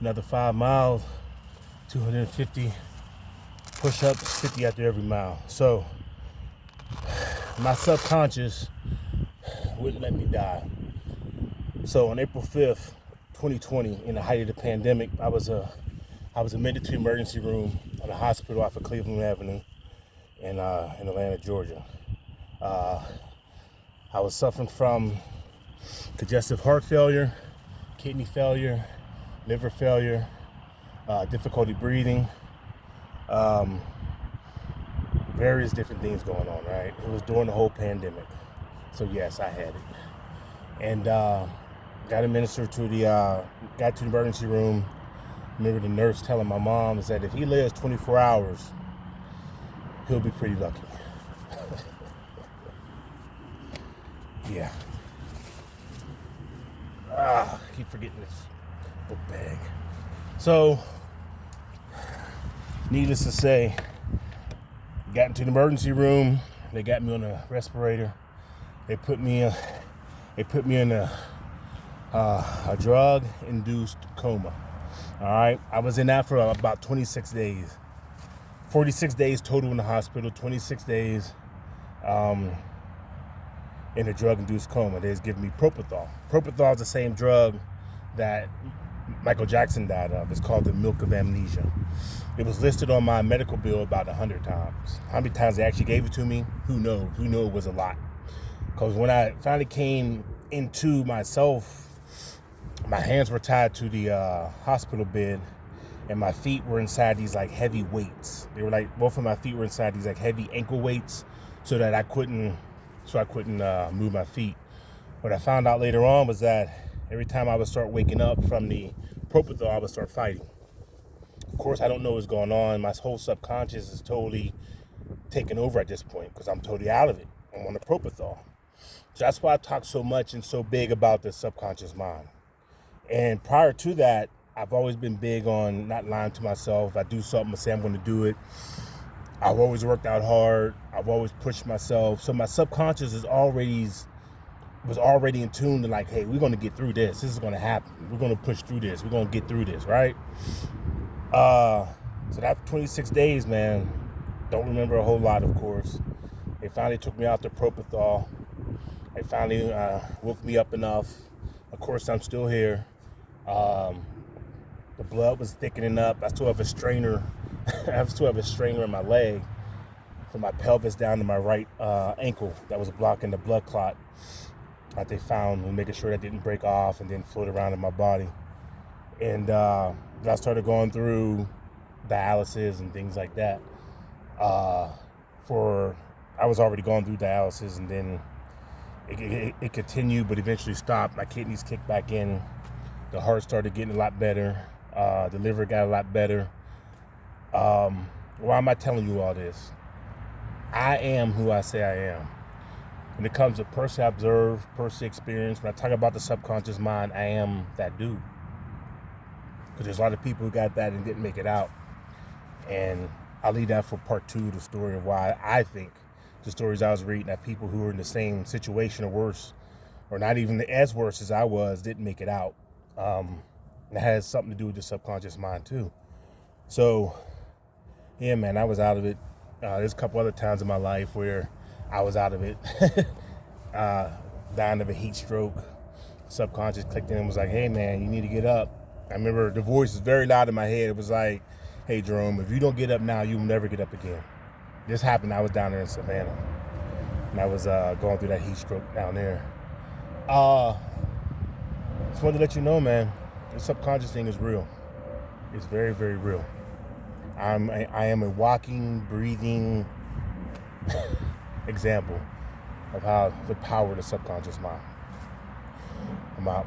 Another 5 miles, 250 push-ups, 50 after every mile. So my subconscious wouldn't let me die. So on April 5th, 2020, in the height of the pandemic, I was admitted to emergency room at a hospital off of Cleveland Avenue in Atlanta, Georgia. I was suffering from congestive heart failure, kidney failure, liver failure, difficulty breathing, various different things going on, right? It was during the whole pandemic. So yes, I had it. And got administered to got to the emergency room. Remember the nurse telling my mom is that if he lives 24 hours, he'll be pretty lucky. Yeah. I keep forgetting this book bag. So, needless to say, got into the emergency room. They got me on a respirator. They put me in a drug-induced coma. All right, I was in that for about 26 days. 46 days total in the hospital. 26 days in a drug-induced coma. They was giving me propofol. Propofol is the same drug that Michael Jackson died of. It's called the milk of amnesia. It was listed on my medical bill about 100 times. How many times they actually gave it to me? Who knows? We know it was a lot. Because when I finally came into myself, my hands were tied to the hospital bed, and my feet were inside these like heavy weights. They were like, both of my feet were inside these like heavy ankle weights, so I couldn't move my feet. What I found out later on was that every time I would start waking up from the propofol, I would start fighting. Of course, I don't know what's going on. My whole subconscious is totally taken over at this point because I'm totally out of it. I'm on the propofol. So that's why I talk so much and so big about the subconscious mind. And prior to that, I've always been big on not lying to myself. I do something, I say I'm going to do it. I've always worked out hard. I've always pushed myself. So my subconscious was already in tune to like, hey, we're going to get through this. This is going to happen. We're going to push through this. We're going to get through this, right? So that 26 days, man, don't remember a whole lot, of course. They finally took me out the propofol. They finally woke me up enough. Of course, I'm still here. The blood was thickening up. I still have a strainer. I still have a strainer in my leg from my pelvis down to my right ankle that was blocking the blood clot that they found and making sure that didn't break off and then float around in my body. And I started going through dialysis and things like that. I was already going through dialysis, and then it continued, but eventually stopped. My kidneys kicked back in. The heart started getting a lot better. The liver got a lot better. Why am I telling you all this? I am who I say I am. When it comes to per se observe, per se experience, when I talk about the subconscious mind, I am that dude. Because there's a lot of people who got that and didn't make it out. And I'll leave that for part 2, the story of why I think the stories I was reading that people who were in the same situation or worse, or not even as worse as I was, didn't make it out. And it has something to do with the subconscious mind too. So, yeah, man, I was out of it. There's a couple other times in my life where I was out of it. Dying of a heat stroke. Subconscious clicked in and was like, hey, man, you need to get up. I remember the voice was very loud in my head. It was like, hey, Jerome, if you don't get up now, you will never get up again. This happened. I was down there in Savannah, and I was going through that heat stroke down there. Just wanted to let you know, man, the subconscious thing is real. It's very, very real. I am a walking, breathing example of how the power of the subconscious mind. I'm out.